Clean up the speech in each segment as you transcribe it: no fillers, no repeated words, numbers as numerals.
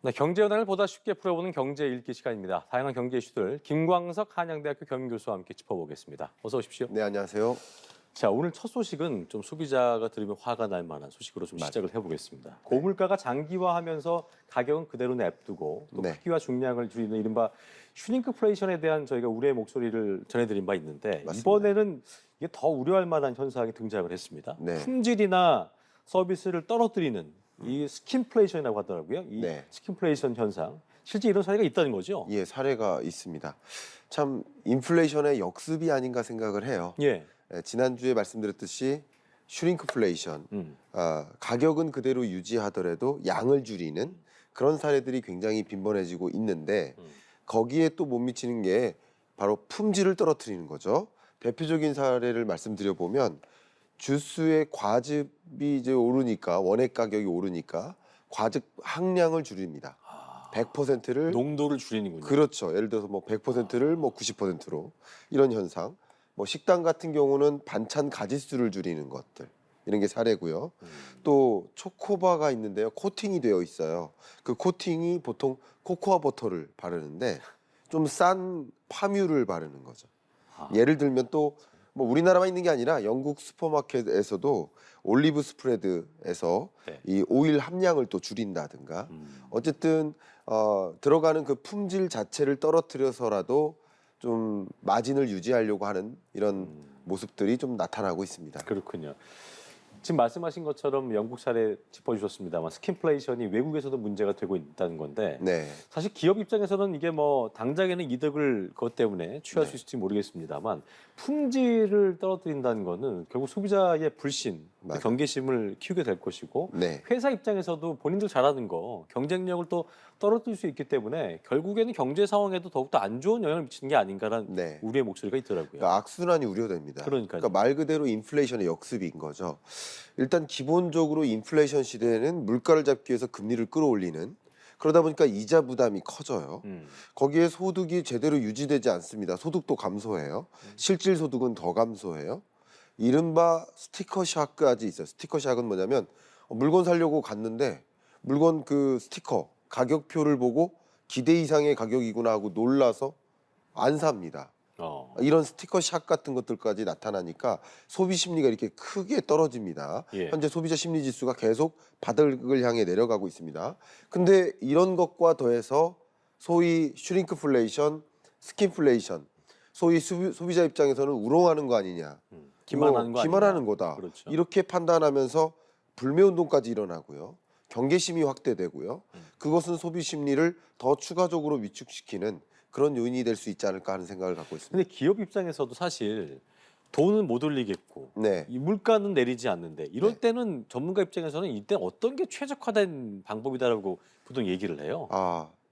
네, 경제 현안을 보다 쉽게 풀어보는 경제 읽기 시간입니다. 다양한 경제 이슈들 김광석 한양대학교 경영교수와 함께 짚어보겠습니다. 어서 오십시오. 네, 안녕하세요. 자, 오늘 첫 소식은 좀 소비자가 들으면 화가 날 만한 소식으로 좀 맞아요. 시작을 해보겠습니다. 고물가가 장기화하면서 가격은 그대로 냅두고 또 네. 크기와 중량을 줄이는 이른바 슈링크플레이션에 대한 저희가 우려의 목소리를 전해드린 바 있는데 맞습니다. 이번에는 이게 더 우려할 만한 현상이 등장을 했습니다. 네. 품질이나 서비스를 떨어뜨리는 이 스킨플레이션이라고 하더라고요. 이 네. 스킨플레이션 현상. 실제 이런 사례가 있다는 거죠? 예, 사례가 있습니다. 참 인플레이션의 역습이 아닌가 생각을 해요. 예. 지난주에 말씀드렸듯이 슈링크플레이션, 가격은 그대로 유지하더라도 양을 줄이는 그런 사례들이 굉장히 빈번해지고 있는데 거기에 또 못 미치는 게 바로 품질을 떨어뜨리는 거죠. 대표적인 사례를 말씀드려보면 주스의 과즙이 이제 오르니까 원액 가격이 오르니까 과즙 함량을 줄입니다. 100%를 농도를 줄이는군요. 그렇죠. 예를 들어서 뭐 100%를 뭐 90%로 이런 현상. 뭐 식당 같은 경우는 반찬 가짓수를 줄이는 것들. 이런 게 사례고요. 또 초코바가 있는데요. 코팅이 되어 있어요. 그 코팅이 보통 코코아 버터를 바르는데 좀 싼 파뮤를 바르는 거죠. 예를 들면 또 뭐 우리나라만 있는 게 아니라 영국 슈퍼마켓에서도 올리브 스프레드에서 네. 이 오일 함량을 또 줄인다든가 어쨌든 들어가는 그 품질 자체를 떨어뜨려서라도 좀 마진을 유지하려고 하는 이런 모습들이 좀 나타나고 있습니다. 그렇군요. 지금 말씀하신 것처럼 영국 사례 짚어주셨습니다만 스킨플레이션이 외국에서도 문제가 되고 있다는 건데 네, 사실 기업 입장에서는 이게 뭐 당장에는 이득을 그것 때문에 취할 수 있을지 모르겠습니다만 품질을 떨어뜨린다는 거는 결국 소비자의 불신, 맞아요. 경계심을 키우게 될 것이고 네. 회사 입장에서도 본인들 잘하는 거 경쟁력을 또 떨어뜨릴 수 있기 때문에 결국에는 경제 상황에도 더욱더 안 좋은 영향을 미치는 게 아닌가라는 네. 우리의 목소리가 있더라고요. 그러니까 악순환이 우려됩니다. 그러니까요. 그러니까 말 그대로 인플레이션의 역습인 거죠. 일단 기본적으로 인플레이션 시대에는 물가를 잡기 위해서 금리를 끌어올리는 그러다 보니까 이자 부담이 커져요. 거기에 소득이 제대로 유지되지 않습니다. 소득도 감소해요. 실질 소득은 더 감소해요. 이른바 스티커 샤크까지 있어요. 스티커 샤크는 뭐냐면 물건 사려고 갔는데 물건 그 스티커 가격표를 보고 기대 이상의 가격이구나 하고 놀라서 안 삽니다. 이런 스티커 샷 같은 것들까지 나타나니까 소비 심리가 이렇게 크게 떨어집니다. 예. 현재 소비자 심리 지수가 계속 바닥을 향해 내려가고 있습니다. 근데 이런 것과 더해서 소위 슈링크플레이션, 스킨플레이션, 소위 소비자 입장에서는 우롱하는 거 아니냐. 기만하는 거 기만하는 아니냐. 거다. 그렇죠. 이렇게 판단하면서 불매운동까지 일어나고요. 경계심이 확대되고요. 그것은 소비 심리를 더 추가적으로 위축시키는 그런 요인이 될 수 있지 않을까 하는 생각을 갖고 있습니다. 근데 기업 입장에서도 사실 돈은 못 올리겠고 네. 이 물가는 내리지 않는데 이럴 네. 때는 전문가 입장에서는 이때 어떤 게 최적화된 방법이다라고 보통 얘기를 해요.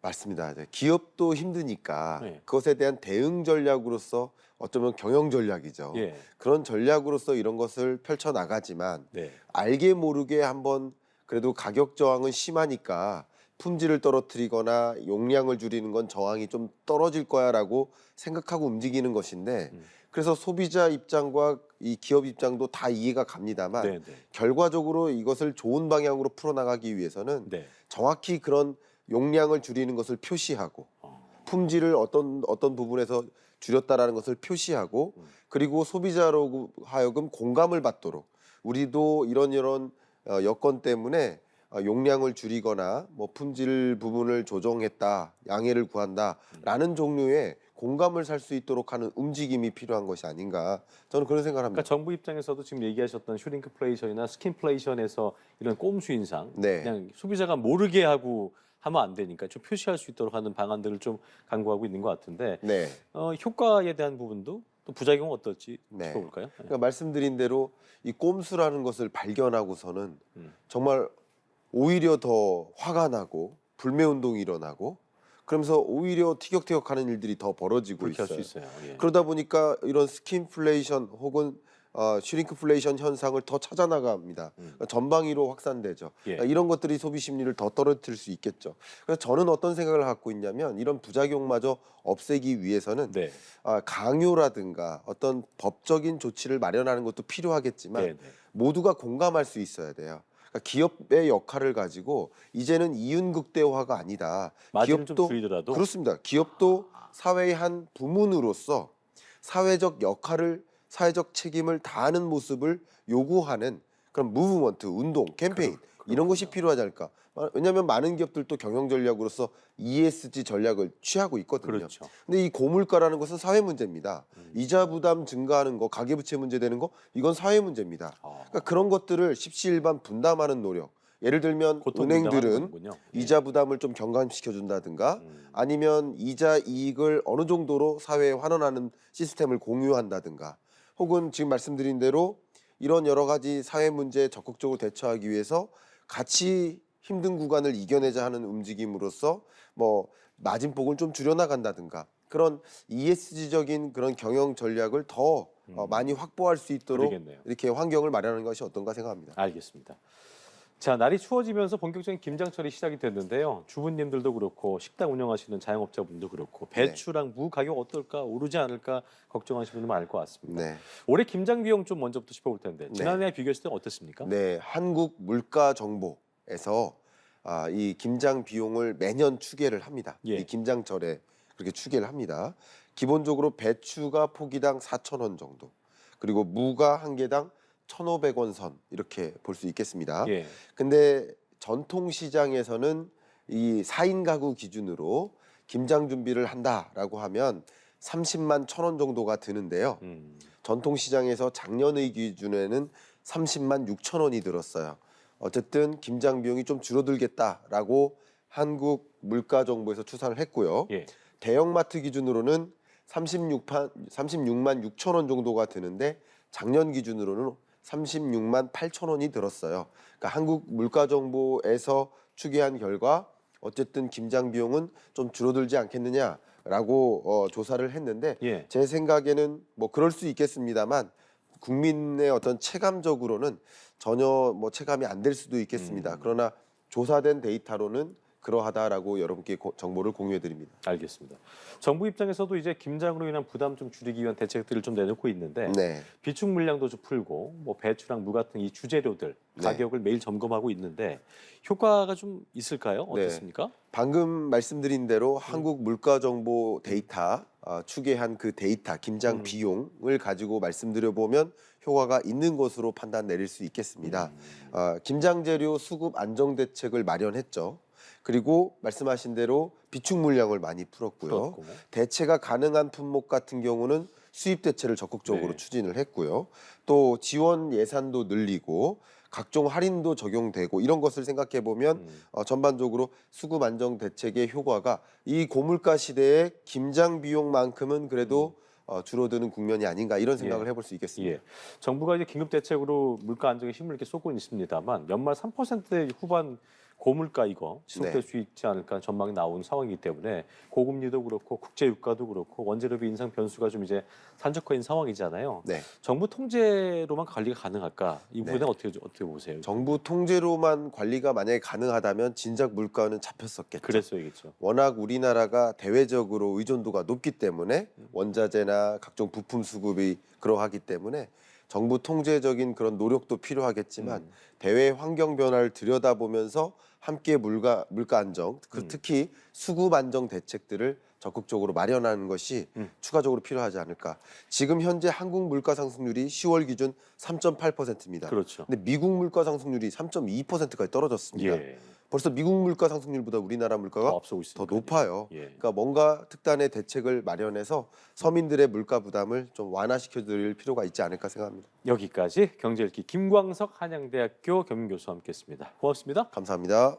맞습니다. 이제 기업도 힘드니까 네. 그것에 대한 대응 전략으로서 어쩌면 경영 전략이죠. 예. 그런 전략으로서 이런 것을 펼쳐 나가지만 네. 알게 모르게 한번 그래도 가격 저항은 심하니까 품질을 떨어뜨리거나 용량을 줄이는 건 저항이 좀 떨어질 거야라고 생각하고 움직이는 것인데 그래서 소비자 입장과 이 기업 입장도 다 이해가 갑니다만 네, 네. 결과적으로 이것을 좋은 방향으로 풀어나가기 위해서는 네. 정확히 그런 용량을 줄이는 것을 표시하고 품질을 어떤 부분에서 줄였다라는 것을 표시하고 그리고 소비자로 하여금 공감을 받도록 우리도 이런 여건 때문에 용량을 줄이거나 뭐 품질 부분을 조정했다, 양해를 구한다라는 종류의 공감을 살 수 있도록 하는 움직임이 필요한 것이 아닌가 저는 그런 생각을 합니다. 그러니까 정부 입장에서도 지금 얘기하셨던 슈링크플레이션이나 스킨플레이션에서 이런 꼼수 인상, 네. 그냥 소비자가 모르게 하고 하면 안 되니까 좀 표시할 수 있도록 하는 방안들을 좀 강구하고 있는 것 같은데 네. 효과에 대한 부분도 또 부작용은 어떨지 네. 짚어볼까요? 네. 그러니까 말씀드린 대로 이 꼼수라는 것을 발견하고서는 정말 오히려 더 화가 나고 불매운동이 일어나고 그러면서 오히려 티격태격하는 일들이 더 벌어지고 그렇게 할 수 있어요. 있어요. 예. 그러다 보니까 이런 스킨플레이션 혹은 슈링크플레이션 현상을 더 찾아나갑니다. 그러니까 전방위로 확산되죠. 예. 그러니까 이런 것들이 소비 심리를 더 떨어뜨릴 수 있겠죠. 그래서 저는 어떤 생각을 갖고 있냐면 이런 부작용마저 없애기 위해서는 네. 강요라든가 어떤 법적인 조치를 마련하는 것도 필요하겠지만 네, 네. 모두가 공감할 수 있어야 돼요. 그러니까 기업의 역할을 가지고 이제는 이윤극대화가 아니다. 마진을 좀 줄이더라도 그렇습니다. 기업도 사회의 한 부문으로서 사회적 역할을 사회적 책임을 다하는 모습을 요구하는 그런 무브먼트, 운동, 캠페인 이런 것이 필요하지 않을까. 왜냐하면 많은 기업들도 경영 전략으로서 ESG 전략을 취하고 있거든요. 그렇죠. 근데 이 고물가라는 것은 사회 문제입니다. 이자 부담 증가하는 거, 가계부채 문제 되는 거 이건 사회 문제입니다. 그러니까 그런 것들을 십시일반 분담하는 노력. 예를 들면 은행들은 이자 부담을 좀 경감시켜 준다든가 아니면 이자 이익을 어느 정도로 사회에 환원하는 시스템을 공유한다든가 혹은 지금 말씀드린 대로 이런 여러 가지 사회 문제에 적극적으로 대처하기 위해서 같이 힘든 구간을 이겨내자 하는 움직임으로써 뭐 마진폭을 좀 줄여나간다든가 그런 ESG적인 그런 경영 전략을 더 많이 확보할 수 있도록 그러겠네요. 이렇게 환경을 마련하는 것이 어떤가 생각합니다. 알겠습니다. 자, 날이 추워지면서 본격적인 김장철이 시작이 됐는데요. 주부님들도 그렇고 식당 운영하시는 자영업자분도 그렇고 배추랑 무 가격 어떨까 오르지 않을까 걱정하시는 분들 많을 것 같습니다. 네. 올해 김장 비용 좀 먼저부터 짚어볼 텐데 지난해 비교했을 때 어땠습니까? 네, 한국 물가 정보에서 이 김장 비용을 매년 추계를 합니다. 이 김장철에 그렇게 추계를 합니다. 기본적으로 배추가 포기당 4,000원 정도, 그리고 무가 한 개당 1,500원 선 이렇게 볼 수 있겠습니다. 근데 전통 시장에서는 이 4인 가구 기준으로 김장 준비를 한다라고 하면 30만 1,000원 정도가 드는데요. 전통 시장에서 작년의 기준에는 30만 6,000원이 들었어요. 어쨌든 김장 비용이 좀 줄어들겠다라고 한국 물가정보에서 추산을 했고요. 대형마트 기준으로는 36만 6천 원 정도가 드는데 작년 기준으로는 36만 8천 원이 들었어요. 그러니까 한국 물가정보에서 추계한 결과 어쨌든 김장 비용은 좀 줄어들지 않겠느냐라고 조사를 했는데 제 생각에는 뭐 그럴 수 있겠습니다만 국민의 어떤 체감적으로는 전혀 뭐 체감이 안 될 수도 있겠습니다. 그러나 조사된 데이터로는 그러하다라고 여러분께 정보를 공유해드립니다. 알겠습니다. 정부 입장에서도 이제 김장으로 인한 부담 좀 줄이기 위한 대책들을 좀 내놓고 있는데 비축 물량도 좀 풀고 뭐 배추랑 무 같은 이 주재료들 가격을 매일 점검하고 있는데 효과가 좀 있을까요? 어떻습니까? 방금 말씀드린 대로 한국 물가정보 데이터 추계한 그 데이터 김장 비용을 가지고 말씀드려 보면 효과가 있는 것으로 판단 내릴 수 있겠습니다. 김장 재료 수급 안정 대책을 마련했죠. 그리고 말씀하신 대로 비축 물량을 많이 풀었고요. 대체가 가능한 품목 같은 경우는 수입 대체를 적극적으로 추진을 했고요. 또 지원 예산도 늘리고 각종 할인도 적용되고 이런 것을 생각해 보면 전반적으로 수급 안정 대책의 효과가 이 고물가 시대에 김장 비용만큼은 그래도 줄어드는 국면이 아닌가 이런 생각을 해볼 수 있겠습니다. 정부가 이제 긴급 대책으로 물가 안정에 힘을 이렇게 쏟고 있습니다만 연말 3% 후반 고물가 이거 지속될 수 있지 않을까 전망이 나온 상황이기 때문에 고금리도 그렇고 국제 유가도 그렇고 원재료비 인상 변수가 좀 이제 산적화인 상황이잖아요. 정부 통제로만 관리가 가능할까? 이 부분은 어떻게 보세요? 정부 통제로만 관리가 만약에 가능하다면 진작 물가는 잡혔었겠죠. 그랬어야겠죠. 워낙 우리나라가 대외적으로 의존도가 높기 때문에 원자재나 각종 부품 수급이 그러하기 때문에 정부 통제적인 그런 노력도 필요하겠지만 대외 환경 변화를 들여다보면서 함께 물가 안정, 특히 수급 안정 대책들을 적극적으로 마련하는 것이 추가적으로 필요하지 않을까. 지금 현재 한국 물가 상승률이 10월 기준 3.8%입니다. 그렇죠. 근데 미국 물가 상승률이 3.2%까지 떨어졌습니다. 벌써 미국 물가 상승률보다 우리나라 물가가 더 높아요. 그러니까 뭔가 특단의 대책을 마련해서 서민들의 물가 부담을 좀 완화시켜 드릴 필요가 있지 않을까 생각합니다. 여기까지 경제읽기 김광석 한양대학교 겸임교수와 함께했습니다. 고맙습니다. 감사합니다.